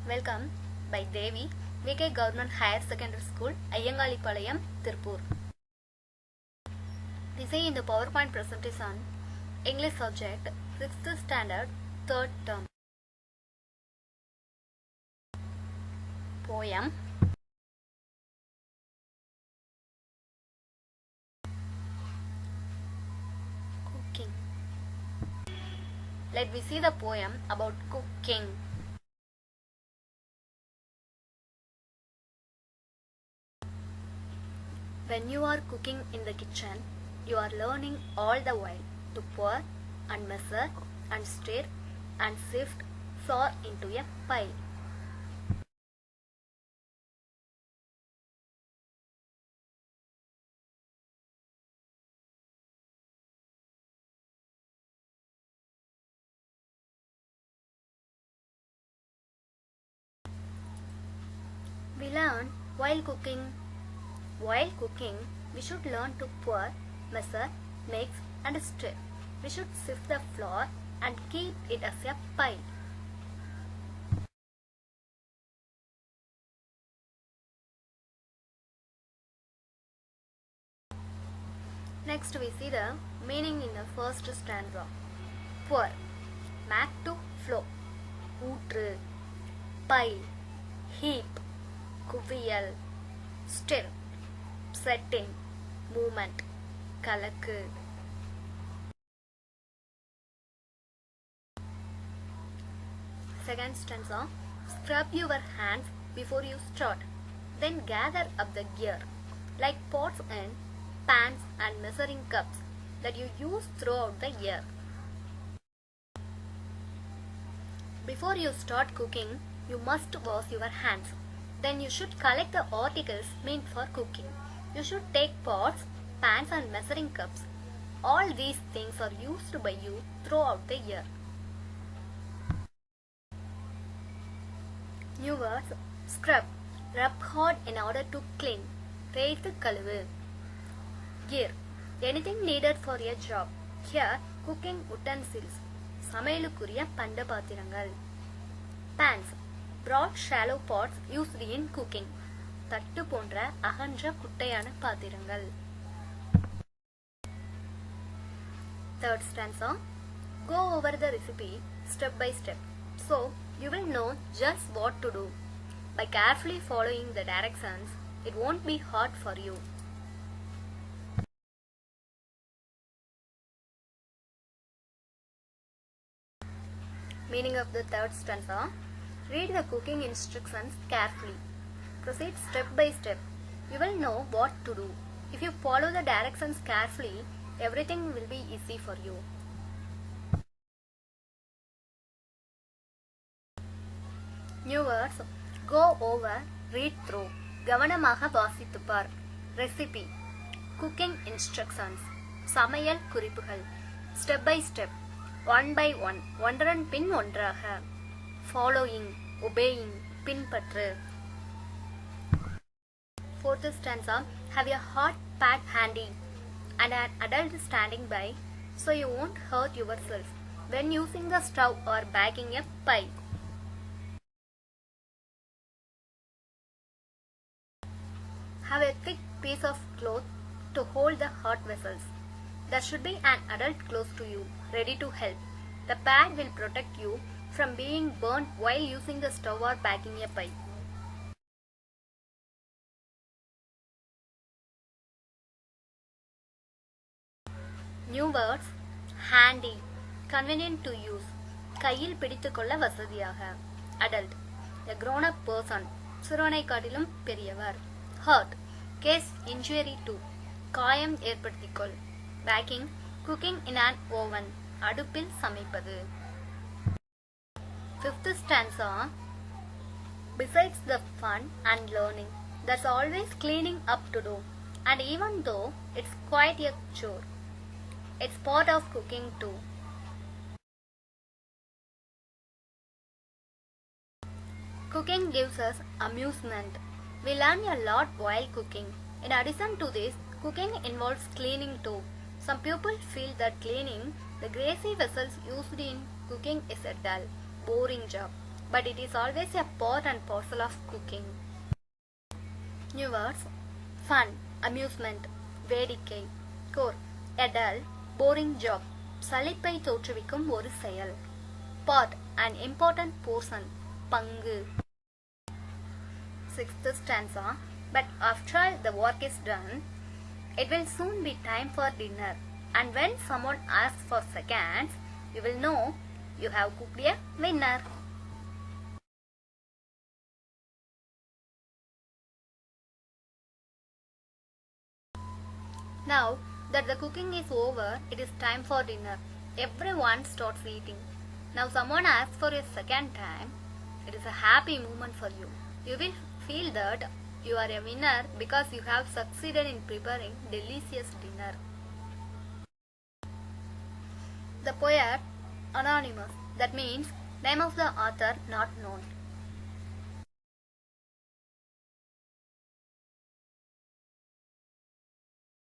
Welcome by Devi, VK Government Higher Secondary School, Ayyangali-Palayam, Tirupur. We say in the PowerPoint presentation, English subject, 6th standard, 3rd term. Poem. Cooking. Let me see the poem about cooking. When you are cooking in the kitchen, you are learning all the while to pour and measure and stir and sift flour into a pile. We learn while cooking, we should learn to pour, measure, mix and stir. We should sift the flour and keep it as a pile. Next we see the meaning in the first stanza. Pour, make to flow, ஊற்று, pile, heap, குவியல், stir, setting, movement, கலக்கு. Second stanza. Scrub your hands before you start. Then gather up the gear, like pots and pans and measuring cups that you use throughout the year. Before you start cooking, you must wash your hands. Then you should collect the articles meant for cooking. You should take pots, pans and measuring cups. All these things are used by you throughout the year. New words. Scrub. Rub hard in order to clean. தேய்த்து கழுவு. Gear. Anything needed for a job. Here, cooking utensils. சமையலுக்குரிய பண்ட பாத்திரங்கள். Pans. Broad shallow pots used in cooking. தட்டு போன்ற அகன்ற குட்டையான பாத்திரங்கள். Third stanza. Go over the recipe step by step. So, you will know just what to do. By carefully following the directions, it won't be hard for you. Meaning of the third stanza. Read the cooking instructions carefully. Proceed step by step. You will know what to do. If you follow the directions carefully, everything will be easy for you. New words. Go over, read through. கவனமாக வாசித்து பார். Recipe. Cooking instructions. சமையல் குறிப்புகள். Step by step. One by one. ஒன்றன் பின் ஒன்றாக. Following. Obeying. பின்பற்று. Fourth stanza. Have a hot pad handy and an adult standing by so you won't hurt yourself when using the stove or baking a pie. Have a thick piece of cloth to hold the hot vessels. There should be an adult close to you, ready to help. The pad will protect you from being burnt while using the stove or baking a pie. New words. Handy. Convenient to use. கையில் பிடித்துக்கொள்ள வசதியாக. Adult. A grown up person. சிறுவனை காட்டிலும் பெரியவர். Hurt. Case injury to. காயம் ஏற்படுத்திக்கொள். Baking. Cooking in an oven. அடுப்பில் சமைப்பது. Fifth stanza. Besides the fun and learning, there's always cleaning up to do. And even though it's quite a chore, it's part of cooking too. Cooking gives us amusement. We learn a lot while cooking. In addition to this, cooking involves cleaning too. Some people feel that cleaning the greasy vessels used in cooking is a dull, boring job. but it is always a part and parcel of cooking. New words: fun, amusement, வேடிக்கை. Core: a dull, boring job, சலிப்பை தோற்றுவிக்கும் ஒரு செயல். Part: an important portion, பங்கு. Sixth stanza: but after all the work is done, it will soon be time for dinner, and when someone asks for seconds, you will know you have cooked a winner. Now that the cooking is over, it is time for dinner. Everyone starts eating. Now someone asks for a second time. It is a happy moment for you. You will feel that you are a winner because you have succeeded in preparing delicious dinner. The poet, anonymous, that means name of the author not known.